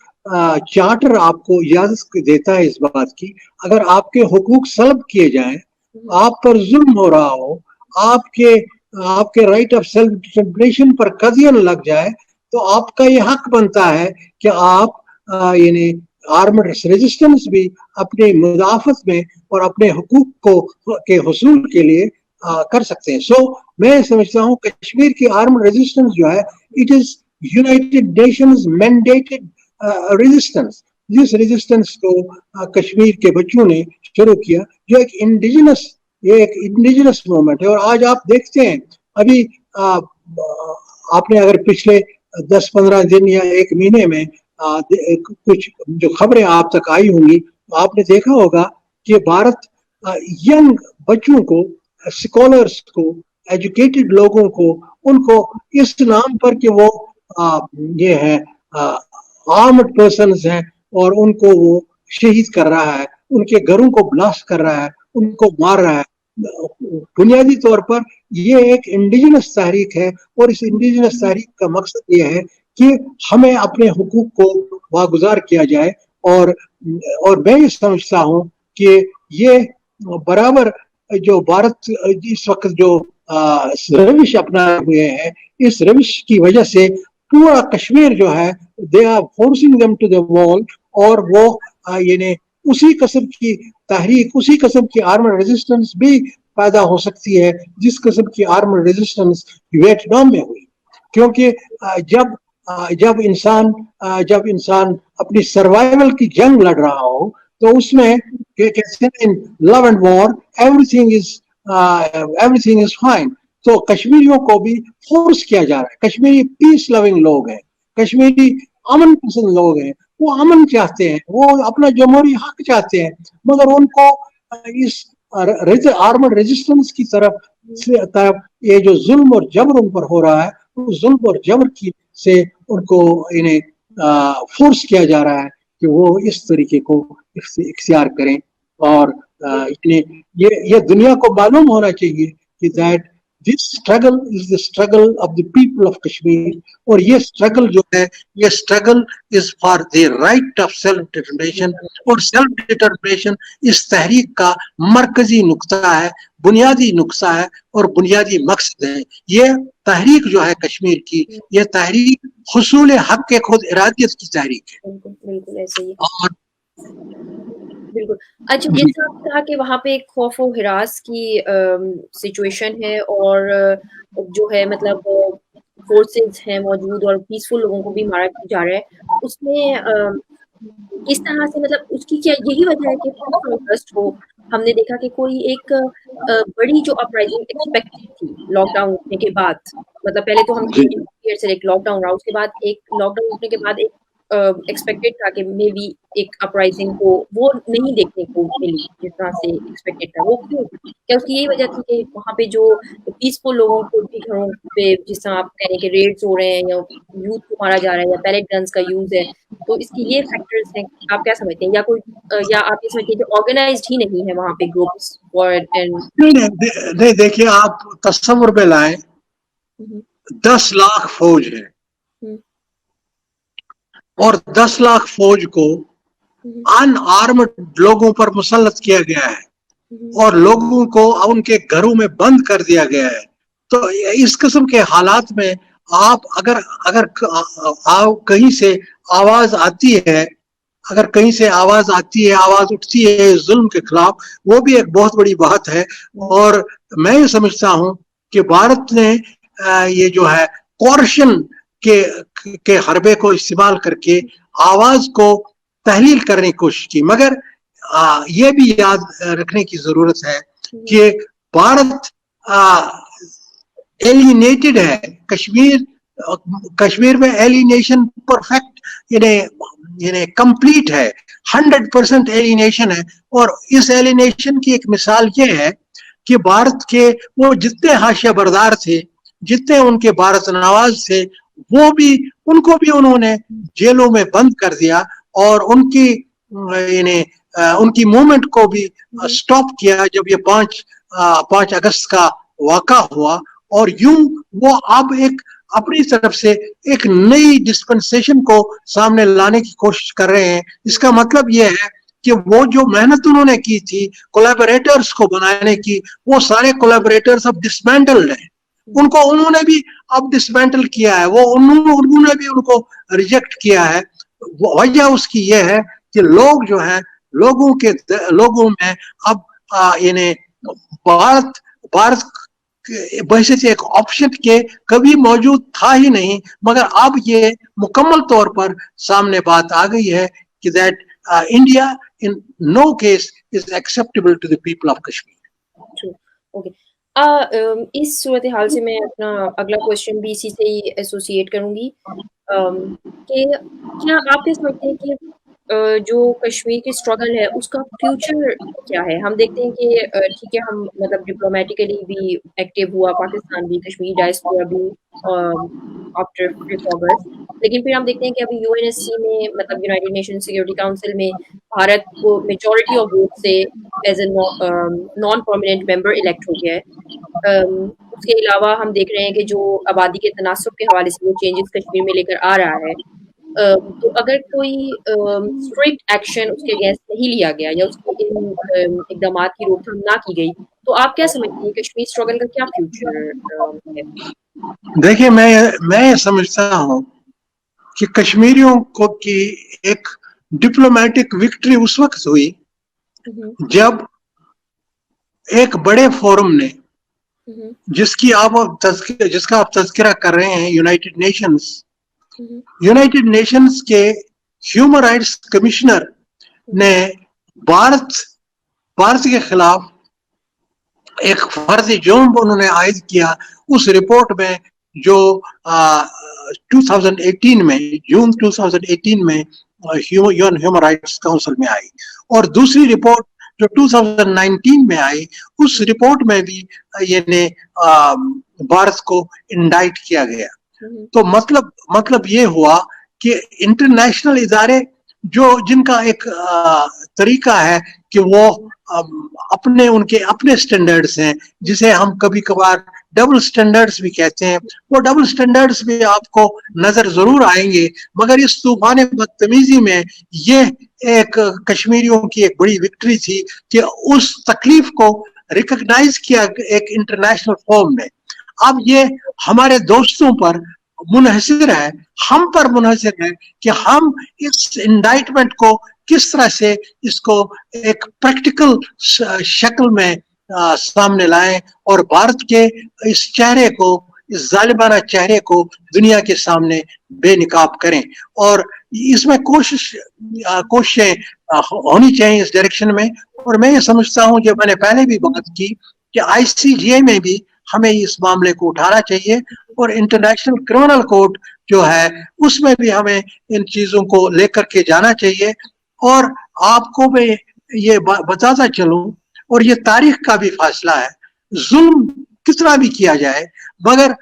चार्टर आपको इजाजत देता है इस बात की, अगर आपके हुकूक सल्ब किए जाएं, आप पर जुल्म हो रहा हो, आपके राइट ऑफ सेल्फ डिटर्मिनेशन पर कज़ियन लग जाए, तो आपका ये हक बनता है कि आप यानी आर्म्ड रेजिस्टेंस भी अपने मुदाफत में और अपने हुकूक के हुसूल के लिए कर सकते हैं। सो मैं समझता हूँ कश्मीर की आर्म्ड रेजिस्टेंस जो है, it is United Nations mandated resistance. जिस रेजिस्टेंस को कश्मीर के बच्चों ने शुरू किया, जो एक इंडिजिनस मूवमेंट है। और आज आप देखते हैं, अभी आपने अगर पिछले 10-15 दिन या एक महीने में कुछ जो खबरें आप तक आई होंगी, तो आपने देखा होगा कि भारत यंग बच्चों को, स्कॉलर्स को, एजुकेटेड लोगों को, उनको इस नाम पर कि वो ये है आर्म्ड पर्सन्स हैं, और उनको वो शहीद कर रहा है, उनके घरों को ब्लास्ट कर रहा है, उनको मार रहा है। बुनियादी तौर पर ये एक इंडिजिनस तहरीक है, और इस इंडिजिनस तहरीक का मकसद ये है कि हमें अपने हुकूक को वागुजार किया जाए। और मैं ये समझता हूँ कि ये बराबर जो भारत इस वक्त जो रविश अपनाए हुए हैं, इस रविश की वजह से पूरा कश्मीर जो है, they are forcing them to the wall, और वो यानी उसी किस्म की तहरीक, उसी किस्म की आर्म्ड रेजिस्टेंस भी पैदा हो सकती है जिस किस्म की आर्म्ड रेजिस्टेंस वियतनाम में हुई। क्योंकि जब इंसान अपनी सर्वाइवल की जंग लड़ रहा हो, तो उसमें in love and war everything is fine. तो कश्मीरियों को भी फोर्स किया जा रहा है। कश्मीरी पीस लविंग लोग हैं, कश्मीरी अमन पसंद लोग हैं, वो अमन चाहते हैं, वो अपना जमहूरी हक चाहते हैं, मगर उनको इस आर्मड रेजिस्टेंस की तरफ ये जो जुल्म और जबर उन पर हो रहा है, उस जुल्म और जबर की से उनको इन्हें फोर्स किया जा रहा है कि वो इस तरीके को इख्तियार करें। और ये दुनिया को मालूम होना चाहिए कि that this struggle is the struggle of the people of Kashmir, और ये स्ट्रगल जो है, ये struggle is for the right of self determination. और सेल्फ डिटर्मिनेशन इस तहरीक का मरकजी नुक्ता है, बुनियादी नुक्ता है और बुनियादी मकसद है। ये तहरीक जो है कश्मीर की, ये तहरीक हुसूल हक के खुद इरादियत की तहरीक है। बिल्कुल ऐसे ही। और बिल्कुल। अच्छा, जैसे आपने कहा कि वहाँ पे एक खौफ और हिरास की सिचुएशन है, और जो है मतलब फोर्सेस हैं मौजूद और पीसफुल लोगों को भी मारा जा रहा है, उसमें किस तरह से मतलब उसकी क्या यही वजह है कि ट्रस्ट हो? हमने देखा कि कोई एक बड़ी जो अपराइजिंग एक्सपेक्टेड थी लॉकडाउन उठने के बाद, मतलब पहले तो हम से एक लॉकडाउन रहा, उसके बाद एक लॉकडाउन उठने के बाद एक एक्सपेक्टेड था कि मे बी एक अपराइजिंग को वो नहीं देखने को मिली जिस तरह से एक्सपेक्टेड था। वो क्यों? क्या उसकी यही वजह थी कि वहाँ पे जो पीसफुल लोगों को भी घरों पे जिस तरह आप कह रहे हैं कि रेड्स हो रहे हैं या यूथ को मारा जा रहा है या पैलेट गन्स का यूज है, तो इसकी ये फैक्टर्स हैं, आप क्या समझते हैं? या आप ये समझते हैं कि ऑर्गेनाइज्ड ही नहीं है वहाँ पे ग्रुप्स नहीं, देखिए आप तस्वुर में लाएं, 10 लाख फौज है और 10 लाख फौज को अनआर्म्ड लोगों पर मुसल्लत किया गया है और लोगों को उनके घरों में बंद कर दिया गया है। तो इस किस्म के हालात में आप अगर कहीं से आवाज आती है, अगर कहीं से आवाज आती है, आवाज उठती है जुल्म के खिलाफ, वो भी एक बहुत बड़ी बात है। और मैं ये समझता हूँ کہ भारत ने ये जो है कोर्शन के हरबे को इस्तेमाल करके आवाज को तहलील करने की कोशिश की, मगर ये भी याद रखने की जरूरत है कि भारत एलिनेटेड है। कश्मीर में एलिनेशन परफेक्ट यानी कंप्लीट है, 100% एलिनेशन है। और इस एलिनेशन की एक मिसाल ये है कि भारत के वो जितने हाशिया बरदार थे, जितने उनके भारत नवाज थे, वो भी उनको भी उन्होंने जेलों में बंद कर दिया और उनकी यानी उनकी मूवमेंट को भी स्टॉप किया जब ये 5 अगस्त का वाक़ा हुआ। और यूं वो अब एक अपनी तरफ से एक नई डिस्पेंसेशन को सामने लाने की कोशिश कर रहे हैं। इसका मतलब ये है कि वो जो मेहनत उन्होंने की थी कोलैबोरेटर्स को बनाने की, वो सारे कोलैबोरेटर्स अब डिसमेंटल्ड हैं। उनको उन्होंने भी अब डिसमेंटल किया है, वो उन्होंने भी उनको रिजेक्ट किया है। वजह उसकी ये है कि लोग जो है लोगों में अब यानी भारत बहैसियत एक ऑप्शन के कभी मौजूद था ही नहीं, मगर अब ये मुकम्मल तौर पर सामने बात आ गई है कि that India in no case is acceptable to the people of Kashmir. Okay, इस सूरत हाल से मैं अपना अगला क्वेश्चन भी इसी से ही एसोसिएट करूंगी कि क्या आप क्या समझते हैं कि जो कश्मीर की स्ट्रगल है उसका फ्यूचर क्या है? हम देखते हैं कि ठीक है, हम मतलब डिप्लोमेटिकली भी एक्टिव हुआ पाकिस्तान भी, कश्मीर डायस्पोरा भी आफ्टर 5 अगस्त, लेकिन फिर हम देखते हैं कि अभी यूएनएससी में मतलब यूनाइटेड नेशन सिक्योरिटी काउंसिल में भारत को मेजॉरिटी ऑफ वोट से as a non permanent member elect हो गया है। उसके अलावा हम देख रहे हैं कि जो आबादी के तनासुब के हवाले से वो चेंजेस कश्मीर में लेकर आ रहा है, तो अगर कोई स्ट्रिक्ट एक्शन उसके अगेंस्ट नहीं लिया गया या उसके इन इकदामात की रोकथाम ना की गई, तो आप क्या समझते हैं कश्मीर स्ट्रगल का क्या फ्यूचर है? देखिए, मैं समझता हूँ कि कश्मीरियों को की एक डिप्लोमेटिक विक्ट्री उस वक्त हुई जब एक बड़े फोरम ने, जिसका आप तज़किरा कर रहे हैं, यूनाइटेड नेशंस के ह्यूमन राइट्स कमिश्नर ने भारत के खिलाफ एक फर्जी जुर्म उन्होंने आयद किया। उस रिपोर्ट में जो 2018 में जून 2018 में ह्यूमन राइट्स काउंसिल में आई, और दूसरी रिपोर्ट जो 2019 में आई, उस रिपोर्ट में भी यानी भारत को इंडाइट किया गया। तो मतलब ये हुआ कि इंटरनेशनल इदारे जिनका एक तरीका है कि वो उनके अपने स्टैंडर्ड्स हैं, जिसे हम कभी कभार डबल स्टैंडर्ड्स भी कहते हैं, वो डबल स्टैंडर्ड्स भी आपको नजर जरूर आएंगे। मगर इस तूफान बदतमीजी में ये एक कश्मीरियों की एक बड़ी विक्ट्री थी कि उस तकलीफ को रिकॉग्नाइज किया एक इंटरनेशनल फॉर्म में। अब ये हमारे दोस्तों पर मुनहसिर है, हम पर मुनहसिर है कि हम इस इंडाइटमेंट को किस तरह से इसको एक प्रैक्टिकल शक्ल में सामने लाएं और भारत के इस चेहरे को, इस जालिमाना चेहरे को दुनिया के सामने बेनकाब करें। और इसमें कोशिशें होनी चाहिए इस डायरेक्शन में। और मैं ये समझता हूँ, जो मैंने पहले भी बात की, कि ICJ में भी हमें इस मामले को उठाना चाहिए और इंटरनेशनल क्रिमिनल कोर्ट जो है उसमें भी हमें इन चीजों को लेकर के जाना चाहिए। और आपको मैं ये बताता चलूं, और ये तारीख का भी फासला है, जुल्म कितना भी किया जाए, मगर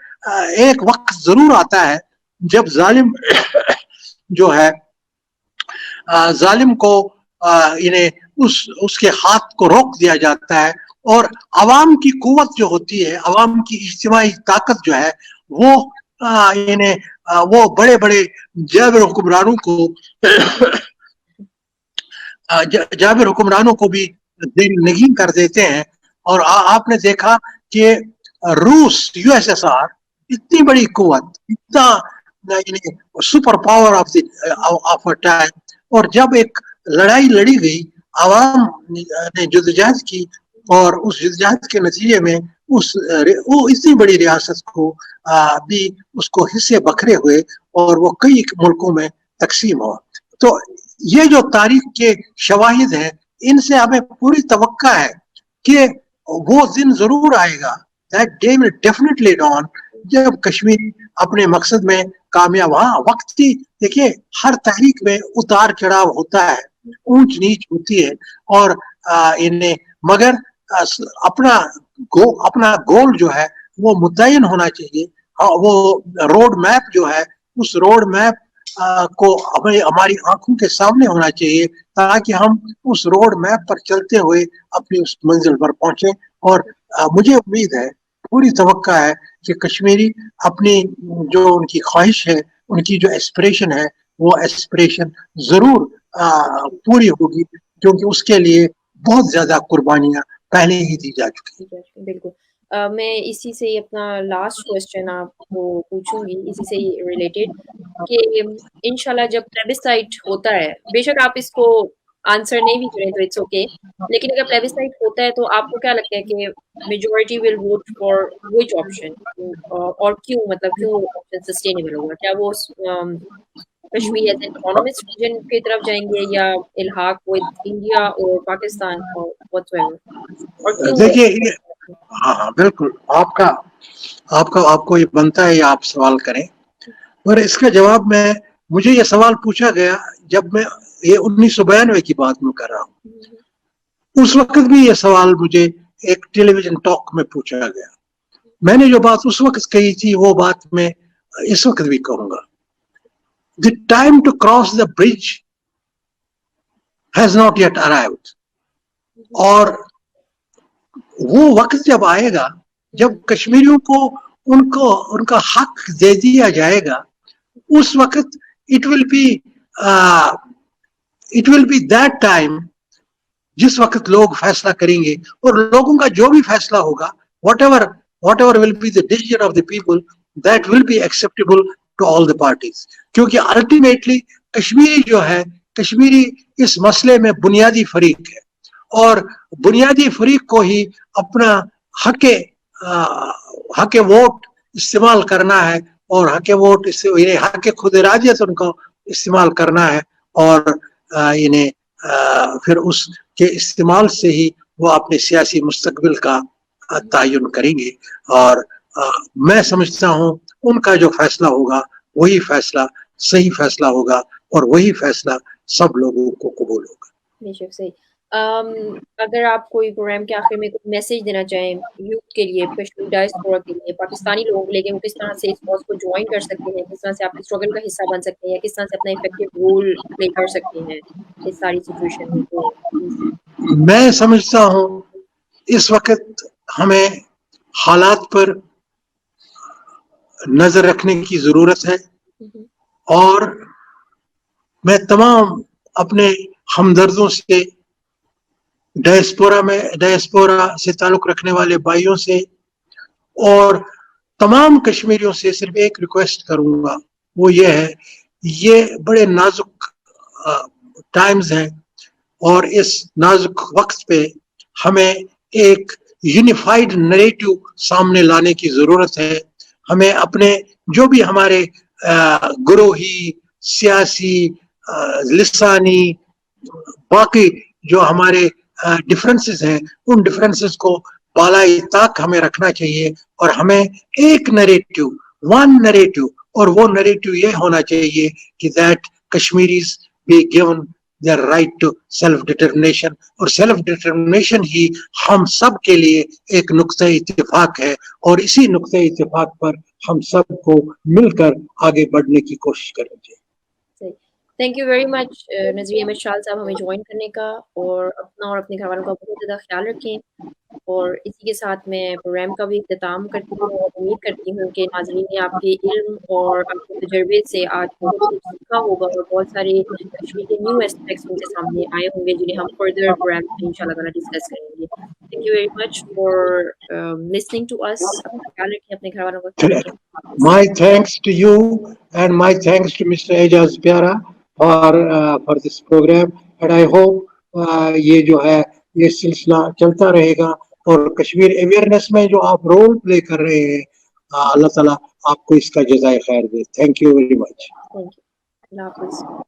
एक वक्त जरूर आता है जब जालिम जो है जालिम को इन्हें उसके हाथ को रोक दिया जाता है। और अवाम की कुव्वत जो होती है, अवाम की इज्तिमाई ताकत जो है, वो बड़े बड़े जाबिर हुक्मरानों को भी नहीं कर देते हैं। और आपने देखा कि रूस, USSR इतनी बड़ी कुव्वत, इतना सुपर पावर ऑफ टाइम, और जब एक लड़ाई लड़ी गई, आवाम ने जद्दोजहद की और उस जद्दोजहद के नतीजे में वो इतनी बड़ी रियासत को भी उसको हिस्से बखरे हुए और वो कई मुल्कों में तकसीम हो। तो ये जो तारीख के शवाहिद हैं, इनसे हमें पूरी तवक्का है कि वो दिन जरूर आएगा, that day will definitely dawn, जब कश्मीरी अपने मकसद में कामयाब। हाँ, वक्त की देखिए, हर तहरीक में उतार चढ़ाव होता है, ऊंच नीच होती है, और इन्हें मगर अपना गोल जो है वो मुतय्यन होना चाहिए। वो रोड मैप जो है, उस रोड मैप को हमें हमारी आंखों के सामने होना चाहिए, ताकि हम उस रोड मैप पर चलते हुए अपनी उस मंजिल पर पहुंचे। और मुझे उम्मीद है, पूरी तवक्का है कि कश्मीरी अपनी जो उनकी ख्वाहिश है, उनकी जो एस्पिरेशन है, वो एस्पिरेशन जरूर पूरी होगी, क्योंकि उसके लिए बहुत ज्यादा कुर्बानियां पहले ही दी जा चुकी है। बिल्कुल। मैं इसी से ही अपना लास्ट क्वेश्चन आपको पूछूंगी, इसी से ही रिलेटेड, कि इंशाल्लाह जब प्लेबिसाइट होता है, बेशक आप इसको आंसर नहीं भी करें तो इट्स ओके, लेकिन अगर प्लेबिसाइट होता है तो आपको क्या लगता है कि majority will vote for which option, और क्यों, मतलब क्यों ऑप्शन सस्टेनेबल होगा? क्या वो Kashmir as an autonomous region की तरफ जाएंगे, या इल्हाक विद इंडिया और पाकिस्तान और व्हाटएवर, और क्यों? देखिए, हाँ बिल्कुल, आपको ये बनता है, ये आप सवाल करें, पर इसका जवाब मुझे ये सवाल पूछा गया जब मैं ये 1992 की बात में कर रहा हूँ। उस वक्त भी ये सवाल मुझे एक टेलीविजन टॉक में पूछा गया। मैंने जो बात उस वक्त कही थी, वो बात मैं इस वक्त भी कहूंगा। The time to cross the bridge has not yet arrived. और वो वक्त जब आएगा, जब कश्मीरियों को उनका हक दे दिया जाएगा, उस वक्त it will be that time, जिस वक्त लोग फैसला करेंगे, और लोगों का जो भी फैसला होगा, whatever will be the decision of the people, that will be acceptable to all the parties. क्योंकि अल्टीमेटली कश्मीरी इस मसले में बुनियादी फरीक है, और बुनियादी फरीक को ही अपना हक वोट इस्तेमाल करना है, और हक खुद इरादियत उनको इस्तेमाल करना है, और इन्हें फिर उसके इस्तेमाल से ही वो अपने सियासी मुस्तकबिल का तयन करेंगे। और मैं समझता हूँ उनका जो फैसला होगा वही फैसला सही फैसला होगा, और वही फैसला सब लोगों को कबूल होगा। बेशक सही। अगर आप कोई प्रोग्राम के आखिर में कोई मैसेज देना चाहें यूथ के लिए, कश्मीरी डायस्पोरा के लिए, पाकिस्तानी लोगों के लिए, वो किस तरह से इस कॉज को ज्वाइन कर सकते हैं, किस तरह से आपके स्ट्रगल का हिस्सा बन सकते हैं, या किस तरह से अपना इफेक्टिव रोल प्ले कर सकते हैं इस सारी सिचुएशन में? तो मैं समझता हूँ इस वक्त हमें हालात पर नजर रखने की जरूरत है, और मैं तमाम अपने हमदर्दों से, डायस्पोरा से ताल्लुक रखने वाले भाइयों से और तमाम कश्मीरियों से सिर्फ एक रिक्वेस्ट करूंगा, वो ये है, ये बड़े नाजुक टाइम्स हैं, और इस नाजुक वक्त पे हमें एक यूनिफाइड नैरेटिव सामने लाने की जरूरत है। हमें अपने जो भी हमारे गुरोही, सियासी, लिसानी, बाकी जो हमारे डिफरेंसेस हैं, उन डिफरेंसेस को बालाई ताक हमें रखना चाहिए, और हमें एक नैरेटिव, वन नैरेटिव, और वो नैरेटिव ये होना चाहिए कि that Kashmiris be given their right to self determination, और सेल्फ डिटर्मिनेशन ही हम सब के लिए एक नुक्ते इत्तेफाक है, और इसी नुक्ते इत्तेफाक पर हम सबको मिलकर आगे बढ़ने की कोशिश करनी चाहिए। थैंक यू वेरी मच नजरी अहमद शाल साहब, हमें ज्वाइन करने का, और अपना और अपने घर वालों का बहुत ज़्यादा ख्याल रखें। और इसी के साथ मैं प्रोग्राम का भी इख्तिताम करती हूँ, और उम्मीद करती हूँ कि नाज़रीन ने आपके इल्म और आपके तजर्बे से आज बहुत कुछ सीखा होगा, और बहुत सारे कश्मीर के न्यू एस्पेक्ट्स उनके सामने आए होंगे, जिन्हें हम फर्दर प्रोग्राम में इंशाल्लाह ताला डिस्कस करेंगे। Thank you very much for listening to us. अपना ख्याल रखें, अपने घर वालों का ख्याल रखें। My thanks to you and my thanks to Mr. Ejaz Pyara for this program, and I hope ये जो है ये सिलसिला चलता रहेगा, اور کشمیر اویئرنیس میں جو آپ رول پلے کر رہے ہیں، اللہ تعالیٰ آپ کو اس کا جزائے خیر دے. Thank you very much. Thank you. اللہ حافظ.